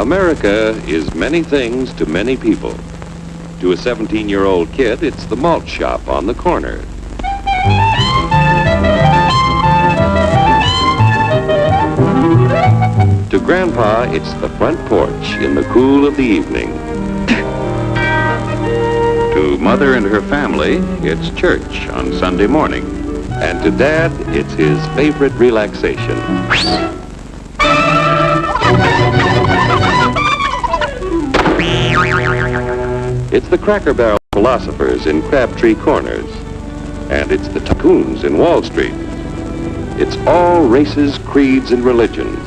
America is many things to many people. To a 17-year-old kid, it's the malt shop on the corner. To Grandpa, it's the front porch in the cool of the evening. To Mother and her family, it's church on Sunday morning. And to Dad, it's his favorite relaxation. It's the Cracker Barrel philosophers in Crabtree Corners. And it's the tycoons in Wall Street. It's all races, creeds, and religions.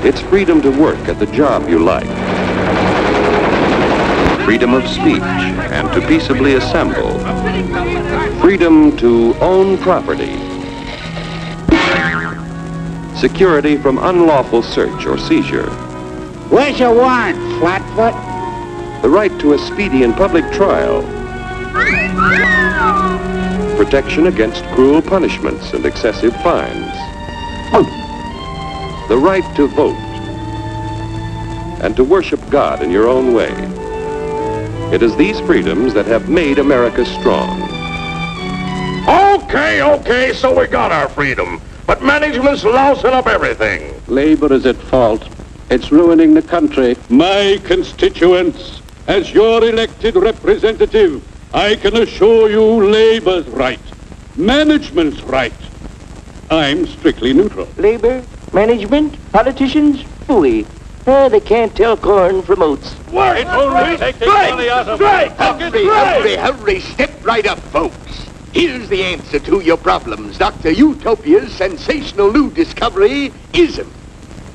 It's freedom to work at the job you like. Freedom of speech and to peaceably assemble. Freedom to own property. Security from unlawful search or seizure. Where's your warrant, Flatfoot? The right to a speedy and public trial. Protection against cruel punishments and excessive fines. The right to vote. And to worship God in your own way. It is these freedoms that have made America strong. Okay, so we got our freedom. But management's lousing up everything. Labor is at fault. It's ruining the country. My constituents, as your elected representative, I can assure you Labor's right. Management's right. I'm strictly neutral. Labor, management, politicians, phooey. They can't tell corn from oats. Wait, Hurry, step right up, folks. Here's the answer to your problems. Dr. Utopia's sensational new discovery, ISM.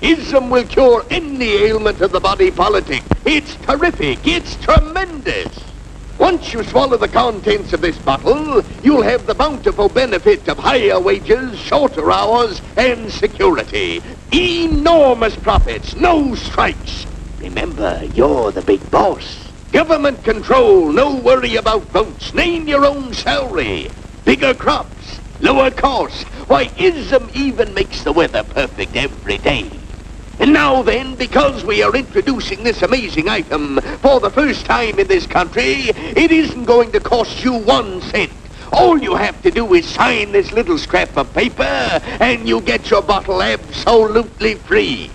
ISM will cure any ailment of the body politic. It's terrific. It's tremendous. Once you swallow the contents of this bottle, you'll have the bountiful benefit of higher wages, shorter hours, and security. Enormous profits, no strikes. Remember, you're the big boss. Government control, no worry about votes. Name your own salary. Bigger crops, lower costs. Why, ISM even makes the weather perfect every day. And now then, because we are introducing this amazing item for the first time in this country, it isn't going to cost you 1 cent. All you have to do is sign this little scrap of paper, and you get your bottle absolutely free.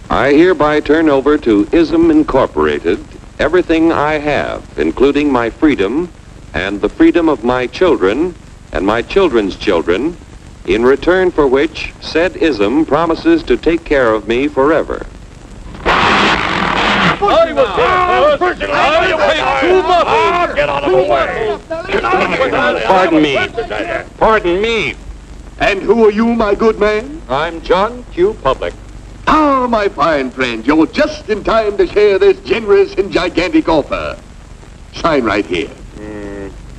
I hereby turn over to ISM Incorporated everything I have, including my freedom and the freedom of my children and my children's children, in return for which said ISM promises to take care of me forever. Get out of the way. Pardon me. And who are you, my good man? I'm John Q. Public. Ah, my fine friend, you're just in time to share this generous and gigantic offer. Sign right here.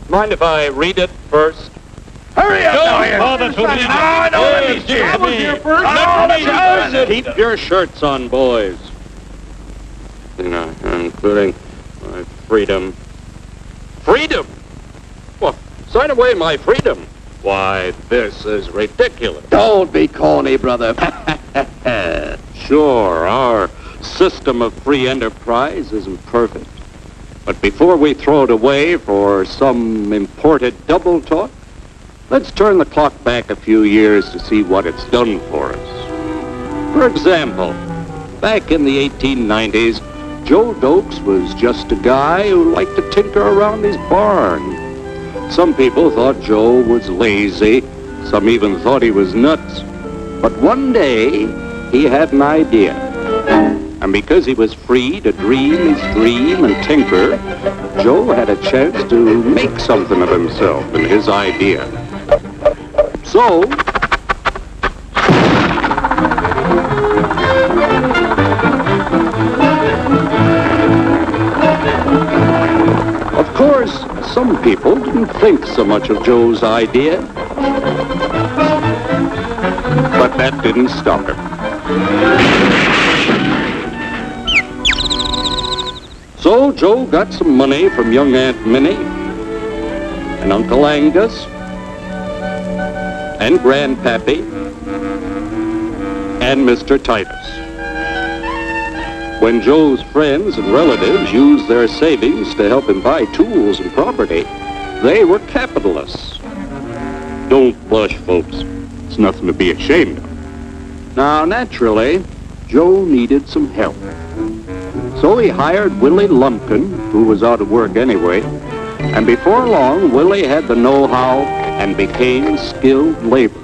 Mind if I read it first? Hurry up, Keep your shirts on, boys. Including my freedom. Freedom? Well, sign away my freedom. Why, this is ridiculous. Don't be corny, brother. Sure, our system of free enterprise isn't perfect. But before we throw it away for some imported double talk, let's turn the clock back a few years to see what it's done for us. For example, back in the 1890s, Joe Dokes was just a guy who liked to tinker around his barn. Some people thought Joe was lazy. Some even thought he was nuts. But one day, he had an idea. And because he was free to dream his dream and tinker, Joe had a chance to make something of himself and his idea. So, of course, some people didn't think so much of Joe's idea. But that didn't stop him. So Joe got some money from young Aunt Minnie and Uncle Angus and Grandpappy and Mr. Titus. When Joe's friends and relatives used their savings to help him buy tools and property, they were capitalists. Don't blush, folks. It's nothing to be ashamed of. Now, naturally, Joe needed some help. So he hired Willie Lumpkin, who was out of work anyway, and before long, Willie had the know-how and became skilled labor.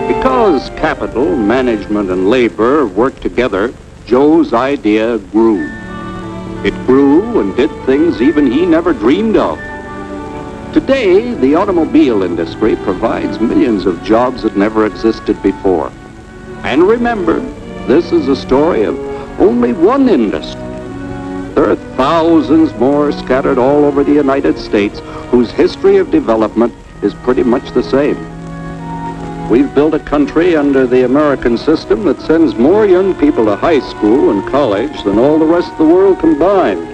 Because capital, management, and labor worked together, Joe's idea grew. It grew and did things even he never dreamed of. Today, the automobile industry provides millions of jobs that never existed before. And remember, this is a story of only one industry. There are thousands more scattered all over the United States whose history of development is pretty much the same. We've built a country under the American system that sends more young people to high school and college than all the rest of the world combined.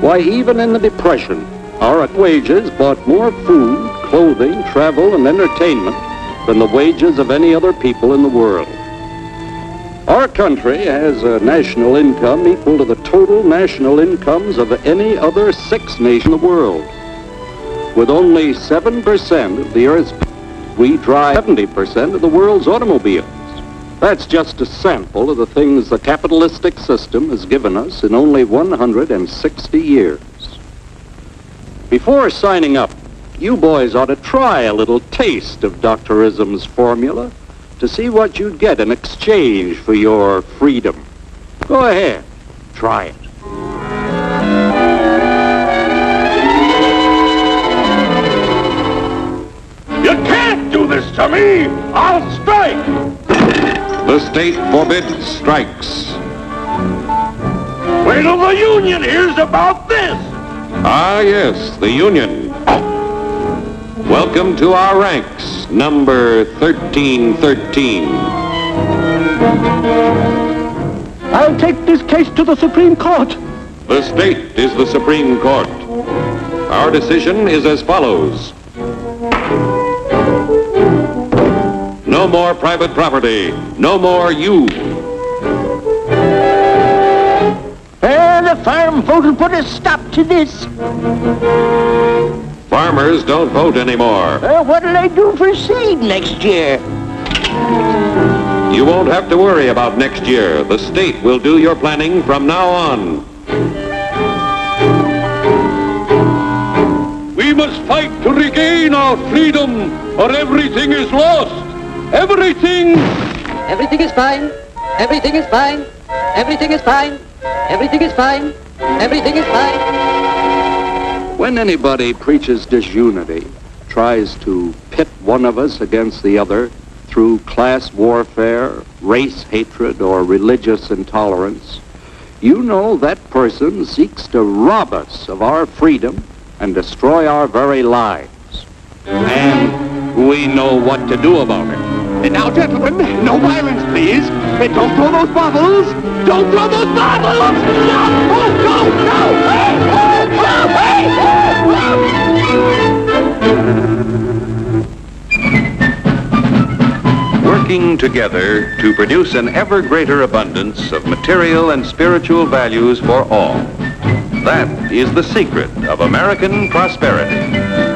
Why, even in the Depression, our wages bought more food, clothing, travel, and entertainment than the wages of any other people in the world. Our country has a national income equal to the total national incomes of any other 6 nations in the world. With only 7% of the Earth's people, we drive 70% of the world's automobiles. That's just a sample of the things the capitalistic system has given us in only 160 years. Before signing up, you boys ought to try a little taste of Dr. Ism's formula to see what you'd get in exchange for your freedom. Go ahead, try it. You can't do this to me! I'll strike! The state forbids strikes. Wait till the union hears about this! Ah, yes, the Union. Welcome to our ranks, number 1313. I'll take this case to the Supreme Court. The state is the Supreme Court. Our decision is as follows. No more private property. No more you. The farm vote will put a stop to this. Farmers don't vote anymore. What'll I do for seed next year? You won't have to worry about next year. The state will do your planning from now on. We must fight to regain our freedom, or everything is lost. Everything! Everything is fine. Everything is fine. Everything is fine. Everything is fine. Everything is fine. When anybody preaches disunity, tries to pit one of us against the other through class warfare, race hatred, or religious intolerance, you know that person seeks to rob us of our freedom and destroy our very lives. And we know what to do about it. And now, gentlemen, no violence, please. And don't throw those bottles. Don't throw those bottles! No! Oh, no! No! Hey! Oh, no! Hey! Working together to produce an ever greater abundance of material and spiritual values for all. That is the secret of American prosperity.